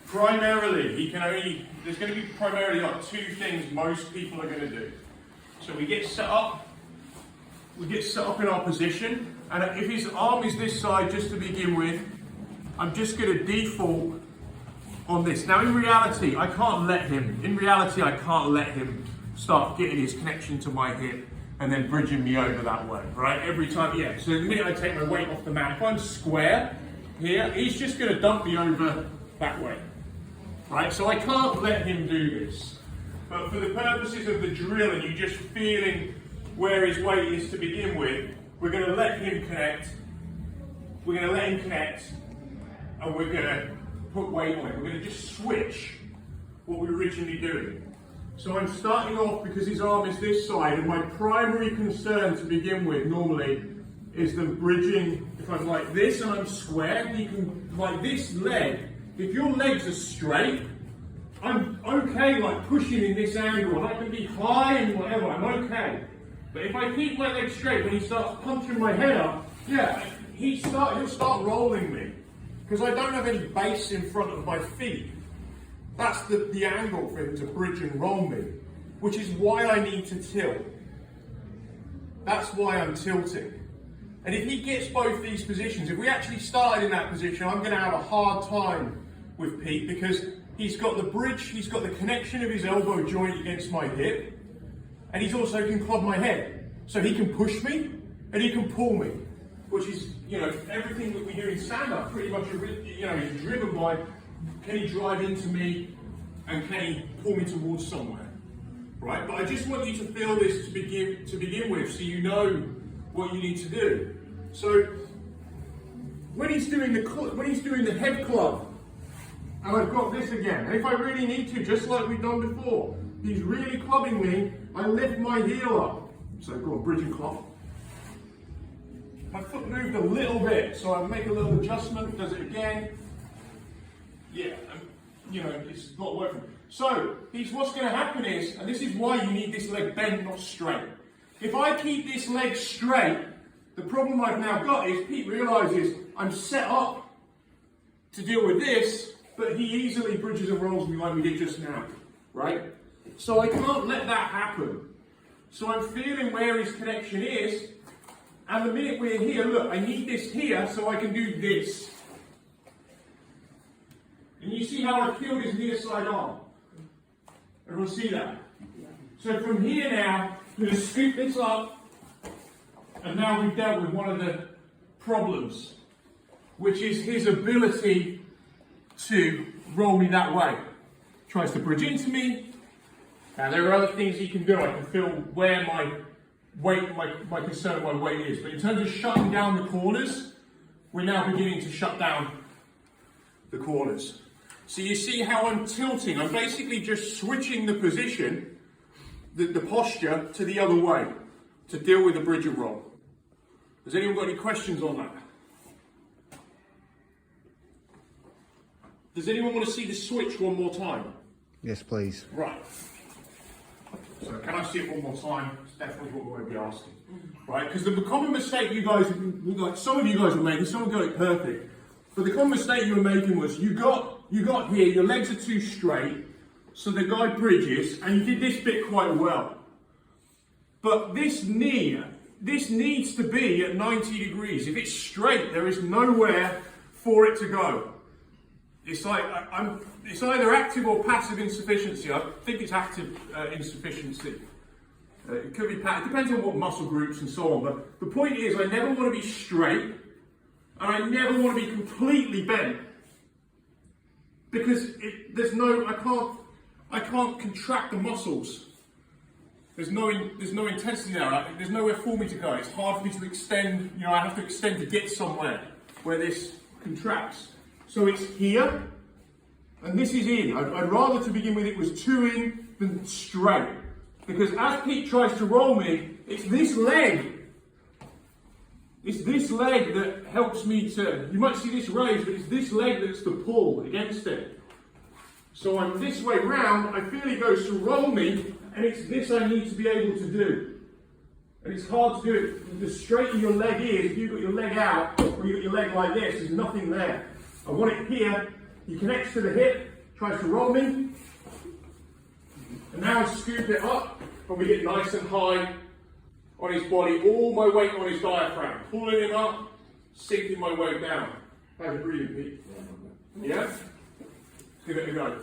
Primarily, there's going to be primarily like two things most people are going to do. So we get set up in our position, and if his arm is this side just to begin with, I'm just going to default on this. Now in reality, I can't let him start getting his connection to my hip and then bridging me over that way, right? Every time, yeah. So the minute I take my weight off the mat, if I'm square here, he's just going to dump me over that way. Right, so I can't let him do this. But for the purposes of the drill and you just feeling where his weight is to begin with, we're going to let him connect. We're going to let him connect, and we're going to put weight on it. We're going to just switch what we were originally doing. So I'm starting off because his arm is this side, and my primary concern to begin with normally is the bridging. If I'm like this and I'm square, you can, like this leg, if your legs are straight, I'm okay like pushing in this angle, and I can be high and whatever, I'm okay. But if I keep my legs straight, when he starts punching my head up, yeah, he'll start rolling me. Because I don't have any base in front of my feet. That's the angle for him to bridge and roll me, which is why I need to tilt. That's why I'm tilting. And if he gets both these positions, if we actually started in that position, I'm going to have a hard time with Pete, because he's got the bridge, he's got the connection of his elbow joint against my hip, and he's also can club my head. So he can push me and he can pull me, which is, everything that we do in stand-up pretty much, is driven by, can he drive into me and can he pull me towards somewhere, right? But I just want you to feel this to begin with, so you know what you need to do. So when he's doing the head club, and I've got this again, and if I really need to, just like we've done before, he's really clubbing me, I lift my heel up. So I've got a bridge and club. My foot moved a little bit, so I make a little adjustment, does it again. Yeah, it's not working. So, what's going to happen is, and this is why you need this leg bent, not straight. If I keep this leg straight, the problem I've now got is Pete realises I'm set up to deal with this, but he easily bridges and rolls me like we did just now, right? So I can't let that happen. So I'm feeling where his connection is, and the minute we're here, look, I need this here so I can do this. And you see how I've killed his near side arm? Everyone see that? So from here now, I'm going to scoop this up, and now we've dealt with one of the problems, which is his ability to roll me that way. Tries to bridge into me. Now there are other things he can do. I can feel where my weight, my concern of my weight is. But in terms of shutting down the corners, we're now beginning to shut down the corners. So you see how I'm tilting. I'm basically just switching the position, the posture, to the other way to deal with the bridge and roll. Has anyone got any questions on that? Does anyone want to see the switch one more time? Yes, please. Right. So can I see it one more time? It's definitely what we're going to be asking. Right? Because the common mistake you guys, like some of you guys were making, some got it perfect. But the common mistake you were making was you got here, your legs are too straight, so the guy bridges, and you did this bit quite well. But this knee, this needs to be at 90 degrees. If it's straight, there is nowhere for it to go. It's like, it's either active or passive insufficiency. I think it's active insufficiency. It could be passive, it depends on what muscle groups and so on. But the point is, I never want to be straight, and I never want to be completely bent. Because I can't contract the muscles. There's no intensity there. There's nowhere for me to go. It's hard for me to extend. I have to extend to get somewhere where this contracts. So it's here, and this is in. I'd rather to begin with it was 2 in than straight. Because as Pete tries to roll me, it's this leg. It's this leg that helps me to, you might see this raise, but it's this leg that's the pull against it. So I'm this way round, I feel he goes to roll me, and it's this I need to be able to do. And it's hard to do it. The straighter your leg is, if you've got your leg out, or you've got your leg like this, there's nothing there. I want it here, he connects to the hip, tries to roll me. And now I scoop it up, and we get nice and high on his body, all my weight on his diaphragm, pulling him up, sinking my weight down. How's your breathing, Pete? Yeah? Let's give it a go.